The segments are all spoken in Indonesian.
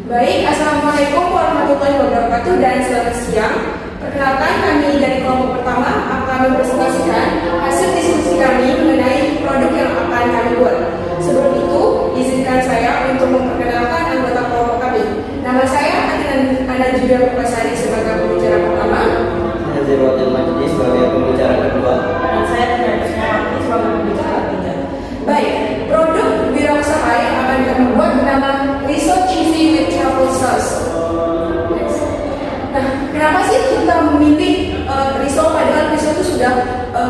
Baik, Assalamualaikum warahmatullahi wabarakatuh dan selamat siang. Perkenalkan, kami dari kelompok pertama akan mempresentasikan hasil diskusi kami mengenai produk yang akan kami buat. Sebelum itu, izinkan saya untuk memperkenalkan anggota kelompok kami. Nama saya Anda juga Pupasari sebagai pembicara pertama. Saya Zirwatul Majdi sebagai pembicara kedua. Dan saya tidak Ismail sebagai pembicara ketiga. Baik, produk wirausaha yang akan kami buat bernama Risotto Cheesy with Truffle Sauce. Nah, kenapa sih kita memilih risotto padahal risotto itu sudah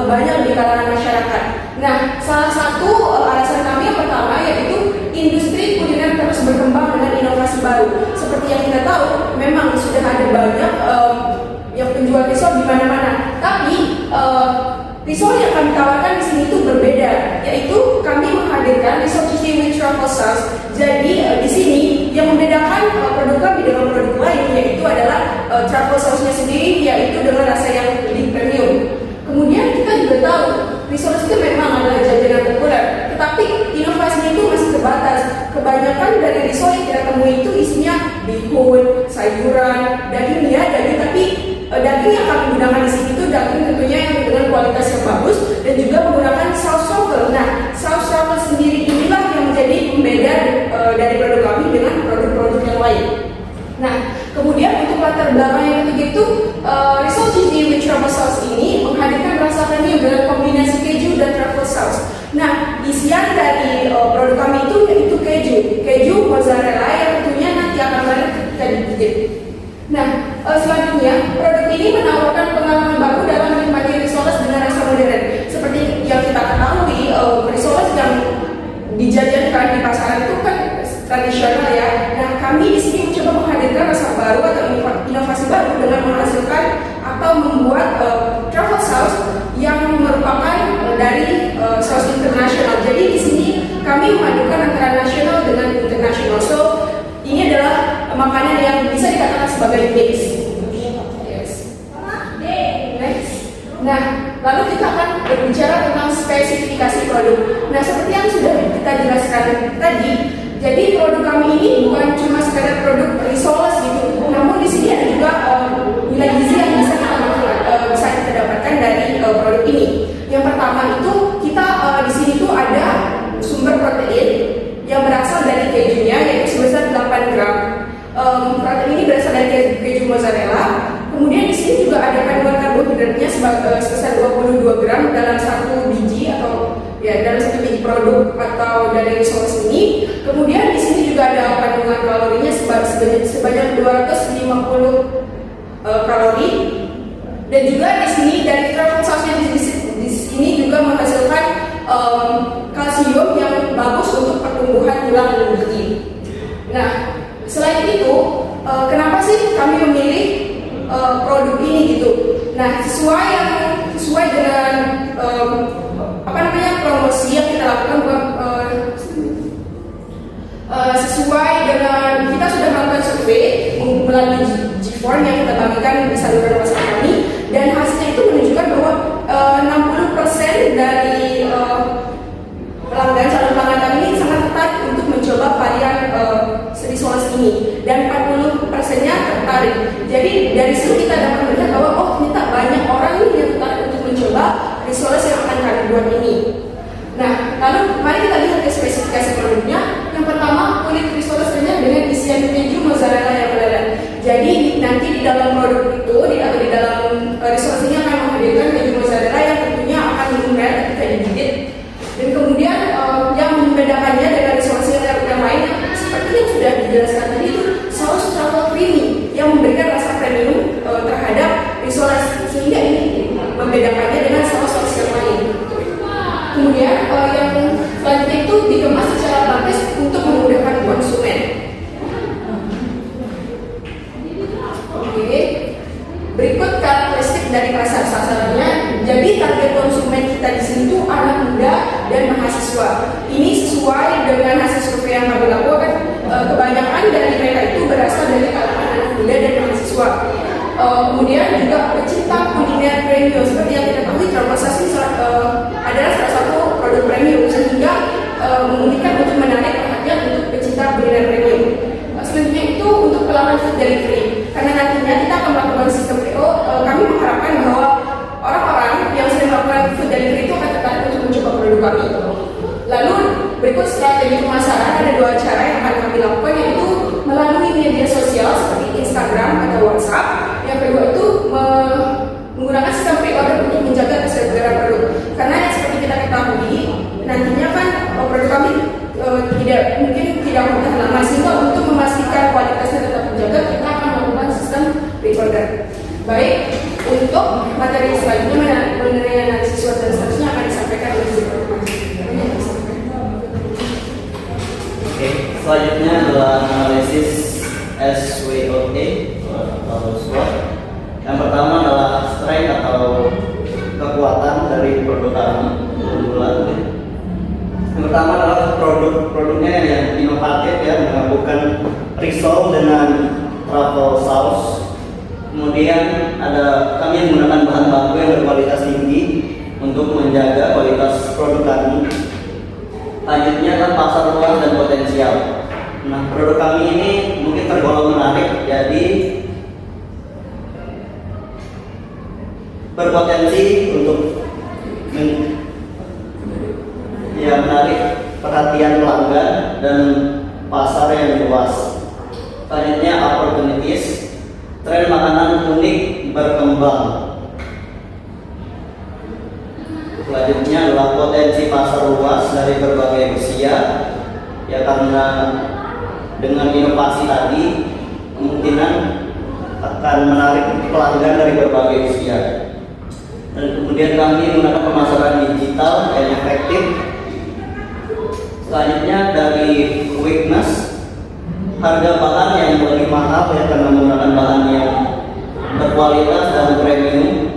banyak di kalangan masyarakat? Nah, salah satu alasan kami yang pertama yaitu industri kuliner terus berkembang dengan inovasi baru. Seperti yang kita tahu, memang sudah ada banyak yang penjual risotto di mana-mana. Tapi risotto yang kami tawarkan di sini itu berbeda, yaitu kami menghadirkan risotto cheesy with truffle sauce. Jadi di sini yang membedakan produk kami dengan produk lain yaitu adalah truffle sauce-nya sendiri, yaitu dengan rasa yang lebih premium. Kemudian kita juga tahu risotto itu memang adalah jajanan populer, tetapi inovasinya itu masih terbatas. Kebanyakan dari risotto yang kita temui itu isinya bihun, sayuran, dagingnya daging, tapi daging yang kami gunakan di sini itu daging tentunya yang dengan kualitas yang bagus dan juga menggunakan saus truffle. Nah, saus truffle sendiri inilah yang menjadi pembeda dari produk kami dengan produk-produk yang lain. Nah, kemudian untuk latar belakang yang ketiga itu risotto cheesy with truffle sauce ini menghadirkan rasa premium dengan kombinasi keju dan truffle sauce. Nah, isian dari produk kami itu yaitu keju mozzarella yang tentunya nanti akan banyak ketika digigit. Nah, selanjutnya produk ini menawarkan pengalaman baru dalam menikmati risotto dengan rasa modern. Seperti yang kita ketahui, risotto yang dijajakan di pasaran itu kan tradisional ya. Nah, kami di sini mencoba menghadirkan rasa baru atau inovasi baru dengan menghasilkan atau membuat truffle sauce yang merupakan dari saus internasional. Jadi di sini kami memadukan antara nasional dengan internasional. So, ini adalah makanan yang bisa dikatakan sebagai mix. Yes. Next. Nah, lalu kita akan berbicara tentang spesifikasi produk. Nah, seperti yang sudah kita jelaskan tadi, jadi produk kami ini bukan cuma sekadar produk risotto gitu, namun di sini ada juga nilai gizi yang bisa kita dapatkan dari produk ini. Yang pertama itu kita di sini tuh ada sumber protein yang berasal dari kejunya yaitu sebesar 8 gram. Protein ini berasal dari keju mozzarella. Kemudian di sini juga ada kandungan karbohidratnya sebesar 22 gram dalam satu biji atau ya dalam satu biji produk atau dari risotto ini. Kemudian di sini juga ada kandungan kalorinya sebanyak 250 kalori. Dan juga di sini dari truffle sauce-nya di sini juga menghasilkan kalsium yang bagus untuk pertumbuhan tulang gigi. Nah, selain itu, kenapa sih kami memilih produk ini gitu? Nah, sesuai dengan promosi yang kita lakukan, sesuai dengan kita sudah melakukan survei melalui G-Form yang kita bagikan di saluran WhatsApp kami, dan hasilnya itu menunjukkan bahwa 60% dari calon pelanggan kami ini sangat tertarik untuk mencoba varian risotto ini, dan 40%-nya tertarik. Jadi dari sini kita dapat melihat bahwa ternyata banyak orang yang tertarik untuk mencoba risotto yang akan kami buat ini. Nah, lalu mari kita lihat ke spesifikasi produknya. Yang pertama, kulit risotto dengan isian keju mozzarella yang meleleh. Jadi nanti di dalam produk itu atau di dalam risotto ini akan menghadirkan keju mozzarella yang tentunya akan lumer ketika digigit. Dan kemudian yang membedakannya dengan risotto yang lain seperti yang sudah dijelaskan tadi itu saus truffle creamy yang memberikan rasa premium terhadap risotto, sehingga ini membedakannya dengan saus-saus yang lain. Kemudian yang selanjutnya itu dikemas secara praktis untuk memudahkan konsumen. Oke, berikut karakteristik dari pasar sasarannya. Jadi target konsumen kita di sini itu anak muda dan mahasiswa. Ini sesuai dengan hasil survei yang kami lakukan. Kebanyakan dari mereka itu berasal dari kalangan anak muda dan mahasiswa. Kemudian juga pecinta kuliner premium. Seperti yang kita ketahui, truffle sauce ini adalah salah satu produk premium, sehingga memungkinkan untuk menarik perhatian untuk pecinta kuliner premium. Selanjutnya itu adalah analisis SWOT atau SWOT. Yang pertama adalah strength atau kekuatan dari produk kami, keunggulan. Yang pertama adalah produknya yang inovatif ya, menggabungkan risol dengan truffle sauce. Kemudian ada kami menggunakan bahan baku yang berkualitas tinggi untuk menjaga kualitas produk kami. Selanjutnya adalah pasar luas dan potensial. Nah, produk kami ini mungkin tergolong menarik, jadi berpotensi untuk menarik perhatian pelanggan dan pasar yang luas. Selanjutnya opportunities, tren makanan unik berkembang. Selanjutnya adalah potensi pasar luas dari berbagai usia, ya karena dengan inovasi tadi kemungkinan akan menarik pelanggan dari berbagai usia. Dan kemudian kami menggunakan pemasaran digital yang efektif. Selanjutnya dari weakness, harga bahan yang lebih mahal ya karena menggunakan bahan yang berkualitas dan premium.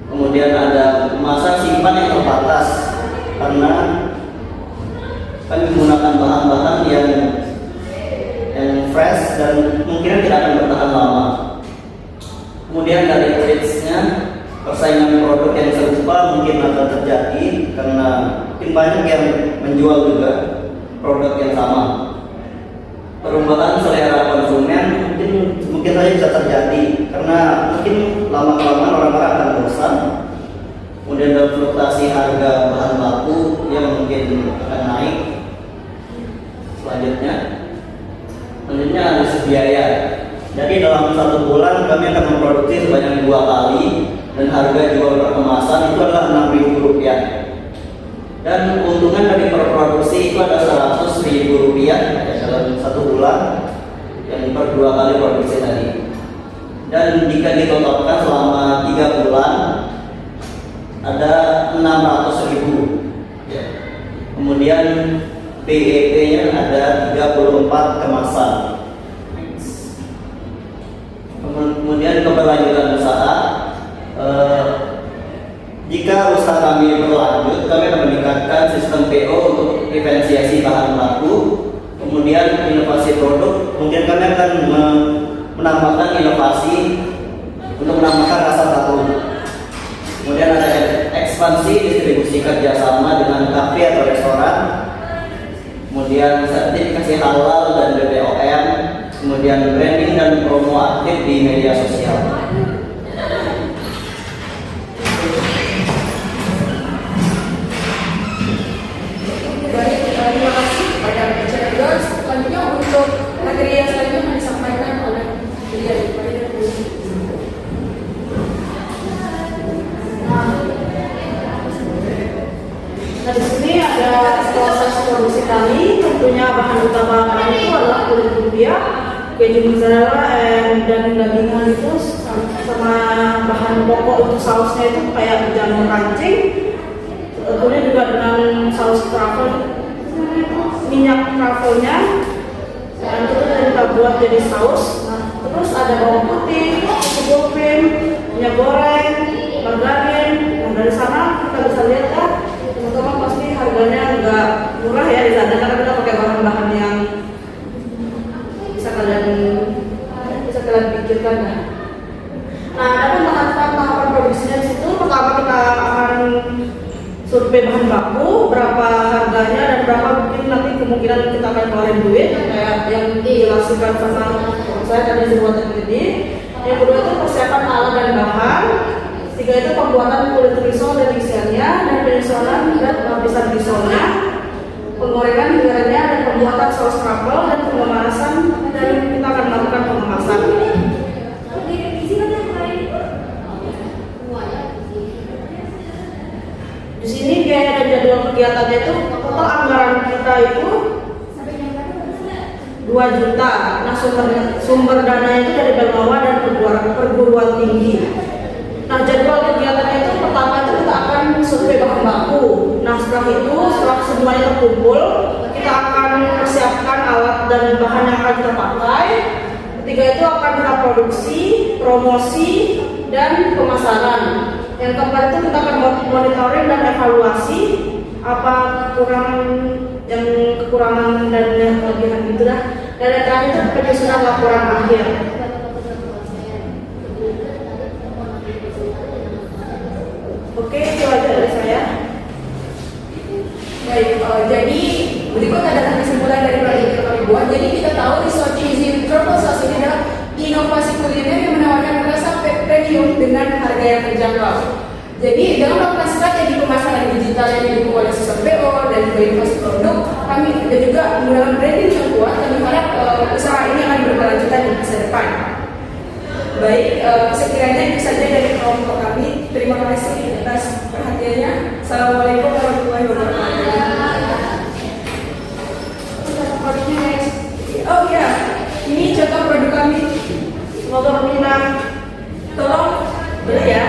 Kemudian ada masa simpan yang terbatas karena kami menggunakan bahan-bahan yang fresh dan mungkin tidak akan bertahan lama. Kemudian dari trades-nya, persaingan produk yang serupa mungkin akan terjadi karena mungkin banyak yang menjual juga produk yang sama. Perubahan selera konsumen mungkin saja bisa terjadi karena mungkin lama-kelamaan orang-orang akan bosan. Kemudian ada fluktuasi harga bahan baku yang mungkin akan naik. Selanjutnya ada biaya. Jadi dalam 1 bulan kami akan memproduksi sebanyak 2 kali dan harga jual per kemasan itu adalah Rp6.000. Dan keuntungan dari perproduksi itu ada Rp100.000 ya, dalam 1 bulan yang per 2 kali produksi tadi. Dan jika ditotalkan selama 3 bulan ada 600.000 ya. Kemudian BEP-nya ada 34 kemasan. Kemudian keberlanjutan usaha. Jika usaha kami berlanjut, kami akan meningkatkan sistem PO untuk diferensiasi bahan baku. Kemudian inovasi produk, kemudian kami akan menambahkan inovasi untuk menambahkan rasa tahu. Kemudian ada ekspansi distribusi kerjasama dengan kafe atau restoran. Kemudian sertifikasi halal dan BPOM. Kemudian branding dan promo aktif di media sosial. Baik, terima kasih kepada bicara. Selanjutnya untuk materi yang selanjutnya disampaikan oleh beliau. Nah, di sini ada proses produksi kami. Tentunya bahan utama kami itu adalah kulit lumpia, keju mozzarella, dan dagingan itu sama bahan pokok untuk sausnya itu kayak jamur kancing. Tentunya juga dengan saus truffle, minyak truffle-nya, dan itu kita buat jadi saus. Nah, terus ada bawang putih, sugar cream, minyak goreng, margarin. Nah, dari sana kita bisa lihat ya, teman-teman pasti harganya nggak murah ya di sana karena kita pakai bahan-bahan yang bisa kalian pikirkan ya. Nah, ada tahapan produksinya di situ. Pertama kita akan survei bahan baku, berapa harganya dan berapa mungkin nanti kemungkinan kita akan keluarin duit kayak yang dijelaskan sama saya tadi buat ini. Yang kedua itu persiapan alat dan bahan. 3 itu pembuatan kulit risol dan isiannya, dan penyesuaian dan lapisan risolnya, penggorengan hinggarnya, dan pembuatan saus truffle dan pengemasan, dan kita akan melakukan pengemasan. Di sini biaya dan jadwal kegiatannya itu total anggaran kita itu 2 juta. Nah, sumber dana itu dari Belmawa dan perguruan tinggi. Nah, jadwal kegiatannya itu pertama itu kita akan survei bahan baku. Nah, setelah semuanya terkumpul, kita akan persiapkan alat dan bahan yang akan kita pakai. Ketiga itu akan kita produksi, promosi, dan pemasaran. Yang keempat itu kita akan monitoring dan evaluasi apa kekurangan dan yang kelebihan itu dah. Dan yang terakhir itu penyusunan laporan akhir. Oke, itu aja dari saya. Baik, jadi berikut adalah kesimpulan dari proyek yang kami buat. Jadi kita tahu Risotto Cheesy with Truffle Sauce ini adalah inovasi kuliner yang menawarkan rasa premium dengan harga yang terjangkau. Jadi dalam melakukan strategi pemasaran digital yang didukung oleh sistem BO dan juga inovasi produk, kami dan juga menggunakan branding yang kuat, kami harap usaha ini akan berkelanjutan di masa depan. Baik, sekiranya itu saja dari kelompok kami. Terima kasih atas perhatiannya. Assalamualaikum warahmatullahi wabarakatuh. Oh ya, ini contoh produk kami. Semoga berminat. Tolong beli ya.